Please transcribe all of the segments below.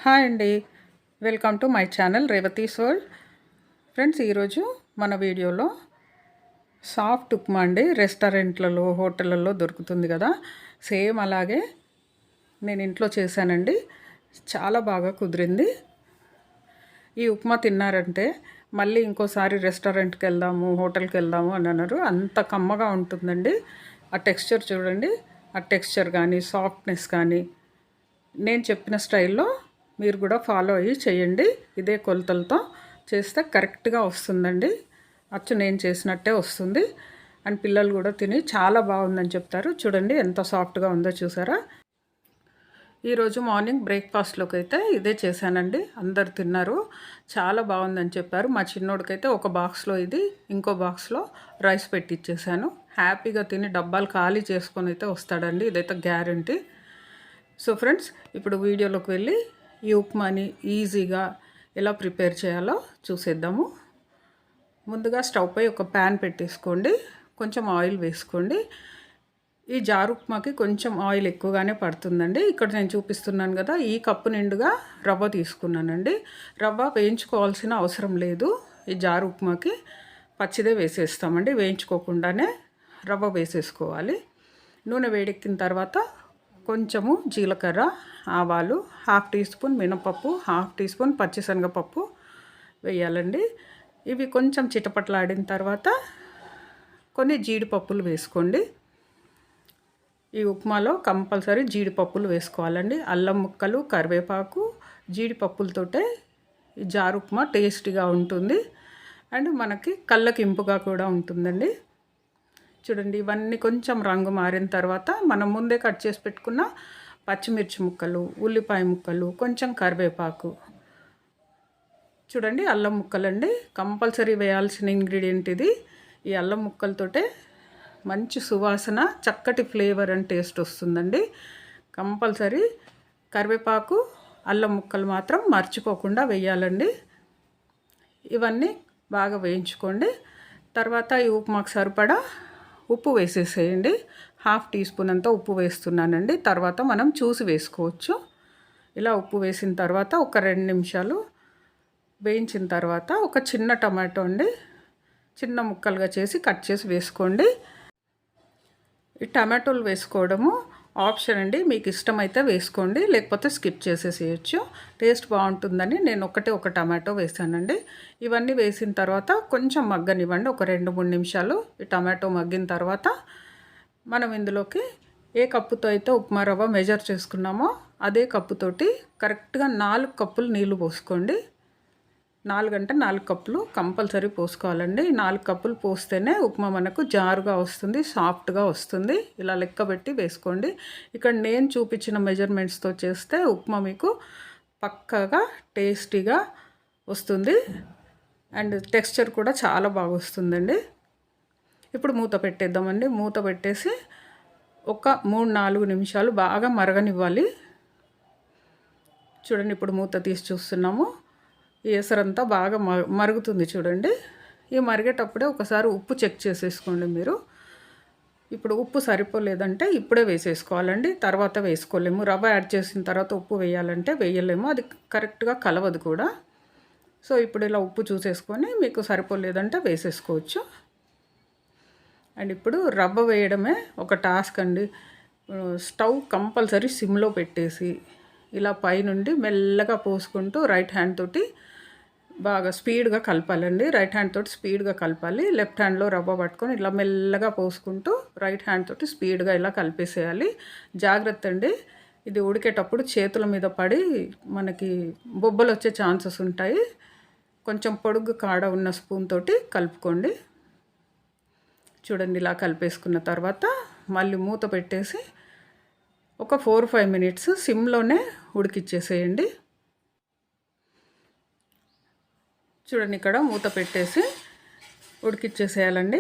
Hi అండి, welcome to my channel Revathi's world. Friends, ఈరోజు మన వీడియోలో సాఫ్ట్ ఉప్మా అండి. రెస్టారెంట్లలో హోటళ్ళల్లో దొరుకుతుంది కదా, సేమ్ అలాగే నేను ఇంట్లో చేశానండి. చాలా బాగా కుదిరింది. ఈ ఉప్మా తిన్నారంటే మళ్ళీ ఇంకోసారి రెస్టారెంట్కి వెళ్దాము, హోటల్కి వెళ్దాము అని అన్నారు. అంత కమ్మగా ఉంటుందండి. ఆ టెక్స్చర్ చూడండి, ఆ టెక్స్చర్ కానీ సాఫ్ట్నెస్ కానీ నేను చెప్పిన స్టైల్లో మీరు కూడా ఫాలో అయ్యి చేయండి. ఇదే కొలతలతో చేస్తే కరెక్ట్గా వస్తుందండి. అచ్చు నేను చేసినట్టే వస్తుంది. అండ్ పిల్లలు కూడా తిని చాలా బాగుందని చెప్తారు. చూడండి ఎంత సాఫ్ట్గా ఉందో చూసారా. ఈరోజు మార్నింగ్ బ్రేక్ఫాస్ట్లోకి అయితే ఇదే చేశానండి. అందరు తిన్నారు, చాలా బాగుందని చెప్పారు. మా చిన్నోడికైతే ఒక బాక్స్లో ఇది, ఇంకో బాక్స్లో రైస్ పెట్టి ఇచ్చేసాను. హ్యాపీగా తిని డబ్బాలు ఖాళీ చేసుకొని అయితే వస్తాడండి. ఇదైతే గ్యారంటీ. సో ఫ్రెండ్స్, ఇప్పుడు వీడియోలోకి వెళ్ళి ఈ ఉప్మాని ఈజీగా ఎలా ప్రిపేర్ చేయాలో చూసేద్దాము. ముందుగా స్టవ్ పై ఒక ప్యాన్ పెట్టేసుకోండి, కొంచెం ఆయిల్ వేసుకోండి. ఈ జారు ఉప్మాకి కొంచెం ఆయిల్ ఎక్కువగానే పడుతుందండి. ఇక్కడ నేను చూపిస్తున్నాను కదా, ఈ కప్పు నిండుగా రవ్వ తీసుకున్నానండి. రవ్వ వేయించుకోవాల్సిన అవసరం లేదు. ఈ జారు ఉప్మాకి పచ్చిదే వేసేస్తామండి, వేయించుకోకుండానే రవ్వ వేసేసుకోవాలి. నూనె వేడెక్కిన తర్వాత కొంచెము జీలకర్ర, ఆవాలు, హాఫ్ టీ స్పూన్ మినపప్పు, హాఫ్ టీ స్పూన్ పచ్చిశనగపప్పు వేయాలండి. ఇవి కొంచెం చిటపట్లాడిన తర్వాత కొన్ని జీడిపప్పులు వేసుకోండి. ఈ ఉప్మాలో కంపల్సరీ జీడిపప్పులు వేసుకోవాలండి. అల్లం ముక్కలు, కరివేపాకు, జీడిపప్పులతోటే ఈ జారు ఉప్మా టేస్టీగా ఉంటుంది. అండ్ మనకి కళ్ళకి ఇంపుగా కూడా ఉంటుందండి. చూడండి, ఇవన్నీ కొంచెం రంగు మారిన తర్వాత మనం ముందే కట్ చేసి పెట్టుకున్న పచ్చిమిర్చి ముక్కలు, ఉల్లిపాయ ముక్కలు, కొంచెం కరివేపాకు, చూడండి అల్లం ముక్కలండి. కంపల్సరీ వేయాల్సిన ఇంగ్రీడియంట్ ఇది. ఈ అల్లం ముక్కలతోటే మంచి సువాసన, చక్కటి ఫ్లేవర్ అండ్ టేస్ట్ వస్తుందండి. కంపల్సరీ కరివేపాకు, అల్లం ముక్కలు మాత్రం మర్చిపోకుండా వేయాలండి. ఇవన్నీ బాగా వేయించుకోండి. తర్వాత ఈ ఉప్మాకు సరిపడా ఉప్పు వేసేసేయండి. హాఫ్ టీ స్పూన్ అంతా ఉప్పు వేస్తున్నానండి. తర్వాత మనం చూసి వేసుకోవచ్చు. ఇలా ఉప్పు వేసిన తర్వాత ఒక 2 నిమిషాలు వేయించిన తర్వాత ఒక చిన్న టమాటో అండి, చిన్న ముక్కలుగా చేసి కట్ చేసి వేసుకోండి. ఈ టమాటోలు వేసుకోవడము ఆప్షన్ అండి, మీకు ఇష్టమైతే వేసుకోండి, లేకపోతే స్కిప్ చేసేసేయచ్చు. టేస్ట్ బాగుంటుందని నేను ఒక టమాటో వేసానండి. ఇవన్నీ వేసిన తర్వాత కొంచెం మగ్గనివ్వండి, ఒక 2-3 నిమిషాలు. ఈ టమాటో మగ్గిన తర్వాత మనం ఇందులోకి ఏ కప్పుతో అయితే ఉప్మా రవ్వ మెజర్ చేసుకున్నామో అదే కప్పుతోటి కరెక్ట్గా 4 కప్పులు నీళ్లు పోసుకోండి. 4 అంటే 4 కప్పులు కంపల్సరీ పోసుకోవాలండి. 4 కప్పులు పోస్తేనే ఉప్మా మనకు జారుగా వస్తుంది, సాఫ్ట్గా వస్తుంది. ఇలా లెక్కబెట్టి వేసుకోండి. ఇక్కడ నేను చూపించిన మెజర్మెంట్స్తో చేస్తే ఉప్మా మీకు పక్కగా టేస్టీగా వస్తుంది. అండ్ టెక్స్చర్ కూడా చాలా బాగా వస్తుందండి. ఇప్పుడు మూత పెట్టేద్దామండి. మూత పెట్టేసి ఒక 3-4 నిమిషాలు బాగా మరగనివ్వాలి. చూడండి, ఇప్పుడు మూత తీసి చూస్తున్నాము. ఈ ఎసరంతా బాగా మరుగుతుంది చూడండి. ఈ మరిగేటప్పుడే ఒకసారి ఉప్పు చెక్ చేసేసుకోండి మీరు. ఇప్పుడు ఉప్పు సరిపోలేదంటే ఇప్పుడే వేసేసుకోవాలండి, తర్వాత వేసుకోలేము. రవ్వ యాడ్ చేసిన తర్వాత ఉప్పు వేయాలంటే వేయలేము, అది కరెక్ట్గా కలవదు కూడా. సో ఇప్పుడు ఇలా ఉప్పు చూసేసుకొని మీకు సరిపోలేదంటే వేసేసుకోవచ్చు. అండ్ ఇప్పుడు రవ్వ వేయడమే ఒక టాస్క్ అండి. స్టవ్ కంపల్సరీ సిమ్లో పెట్టేసి ఇలా పైనుండి మెల్లగా పోసుకుంటూ రైట్ హ్యాండ్ తోటి బాగా స్పీడ్గా కలపాలండి. రైట్ హ్యాండ్ తోటి స్పీడ్గా కలపాలి. లెఫ్ట్ హ్యాండ్లో రవ్వ పట్టుకొని ఇలా మెల్లగా పోసుకుంటూ రైట్ హ్యాండ్ తోటి స్పీడ్గా ఇలా కలిపేసేయాలి. జాగ్రత్త అండి, ఇది ఉడికేటప్పుడు చేతుల మీద పడి మనకి బొబ్బలు వచ్చే ఛాన్సెస్ ఉంటాయి. కొంచెం పొడుగు కాడ ఉన్న స్పూన్ తోటి కలుపుకోండి. చూడండి, ఇలా కలిపేసుకున్న తర్వాత మళ్ళీ మూత పెట్టేసి ఒక 4-5 మినిట్స్ సిమ్లోనే ఉడికిచ్చేసేయండి. చూడండి, ఇక్కడ మూత పెట్టేసి ఉడికిచ్చేసేయాలండి.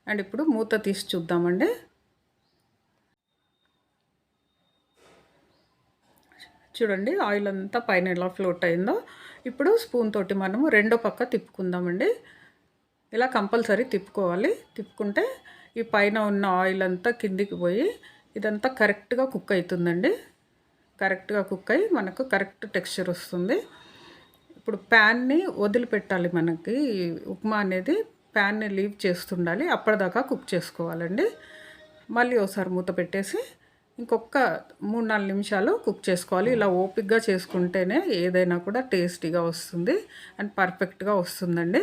అండ్ ఇప్పుడు మూత తీసి చూద్దామండి. చూడండి, ఆయిల్ అంతా పైన ఎలా ఫ్లోట్ అయిందో. ఇప్పుడు స్పూన్ తోటి మనము రెండో పక్క తిప్పుకుందామండి. ఇలా కంపల్సరీ తిప్పుకోవాలి. తిప్పుకుంటే ఈ పైన ఉన్న ఆయిల్ అంతా కిందికి పోయి ఇదంతా కరెక్ట్గా కుక్ అవుతుందండి. కరెక్ట్గా కుక్ అయ్యి మనకు కరెక్ట్ టెక్స్చర్ వస్తుంది. ఇప్పుడు ప్యాన్ని వదిలిపెట్టాలి, మనకి ఉప్మా అనేది ప్యాన్ని లీవ్ చేస్తుండాలి. అప్పటిదాకా కుక్ చేసుకోవాలండి. మళ్ళీ ఒకసారి మూత పెట్టేసి ఇంకొక 3-4 నిమిషాలు కుక్ చేసుకోవాలి. ఇలా ఓపిక్గా చేసుకుంటేనే ఏదైనా కూడా టేస్టీగా వస్తుంది అండ్ పర్ఫెక్ట్గా వస్తుందండి.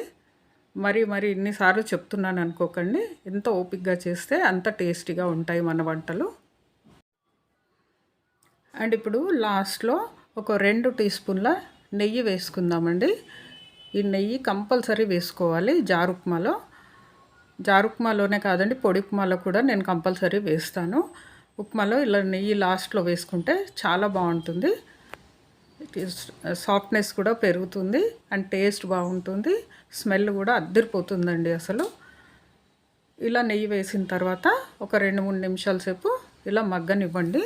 మరి ఇన్నిసార్లు చెప్తున్నాను అనుకోకండి. ఎంత ఓపిక్గా చేస్తే అంత టేస్టీగా ఉంటాయి మన వంటలు. అండ్ ఇప్పుడు లాస్ట్లో ఒక 2 టీ స్పూన్ల నెయ్యి వేసుకుందామండి. ఈ నెయ్యి కంపల్సరీ వేసుకోవాలి జారుప్మాలోనే కాదండి, పొడి ఉప్మాలో కూడా నేను కంపల్సరీ వేస్తాను. ఉప్మాలో ఇలా నెయ్యి లాస్ట్లో వేసుకుంటే చాలా బాగుంటుంది. సాఫ్ట్నెస్ కూడా పెరుగుతుంది అండ్ టేస్ట్ బాగుంటుంది. స్మెల్ కూడా అద్దరిపోతుందండి అసలు. ఇలా నెయ్యి వేసిన తర్వాత ఒక 2-3 నిమిషాల సేపు ఇలా మగ్గనివ్వండి.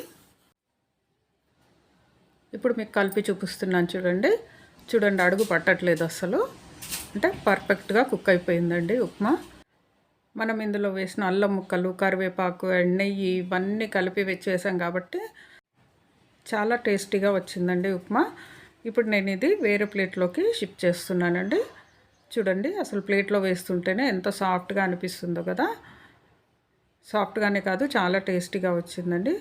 ఇప్పుడు మీకు కలిపి చూపిస్తున్నాను చూడండి, అడుగు పట్టట్లేదు అసలు. అంటే పర్ఫెక్ట్గా కుక్ అయిపోయిందండి ఉప్మా. మనం ఇందులో వేసిన అల్లం ముక్కలు, కరివేపాకు అండ్ నెయ్యి ఇవన్నీ కలిపి వేసాం కాబట్టి చాలా టేస్టీగా వచ్చిందండి ఉప్మా. ఇప్పుడు నేను ఇది వేరే ప్లేట్లోకి షిఫ్ట్ చేస్తున్నానండి. చూడండి, అసలు ప్లేట్లో వేస్తుంటేనే ఎంత సాఫ్ట్గా అనిపిస్తుందో కదా. సాఫ్ట్గానే కాదు, చాలా టేస్టీగా వచ్చిందండి.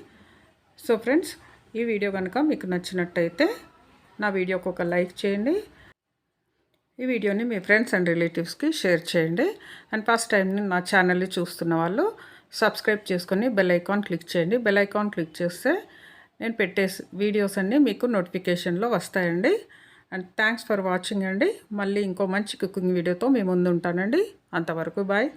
సో ఫ్రెండ్స్, ఈ వీడియో కనుక మీకు నచ్చినట్టయితే నా వీడియోకి ఒక లైక్ చేయండి. ఈ వీడియోని మీ ఫ్రెండ్స్ అండ్ రిలేటివ్స్కి షేర్ చేయండి. అండ్ ఫస్ట్ టైం నా ఛానల్ని చూస్తున్న వాళ్ళు సబ్స్క్రైబ్ చేసుకొని బెల్ ఐకాన్ క్లిక్ చేయండి. బెల్ ఐకాన్ క్లిక్ చేస్తే నేను పెట్టే వీడియోస్ అన్నీ మీకు నోటిఫికేషన్లో వస్తాయండి. అండ్ థ్యాంక్స్ ఫర్ వాచింగ్ అండి. మళ్ళీ ఇంకో మంచి కుకింగ్ వీడియోతో మీ ముందు ఉంటానండి. అంతవరకు బాయ్.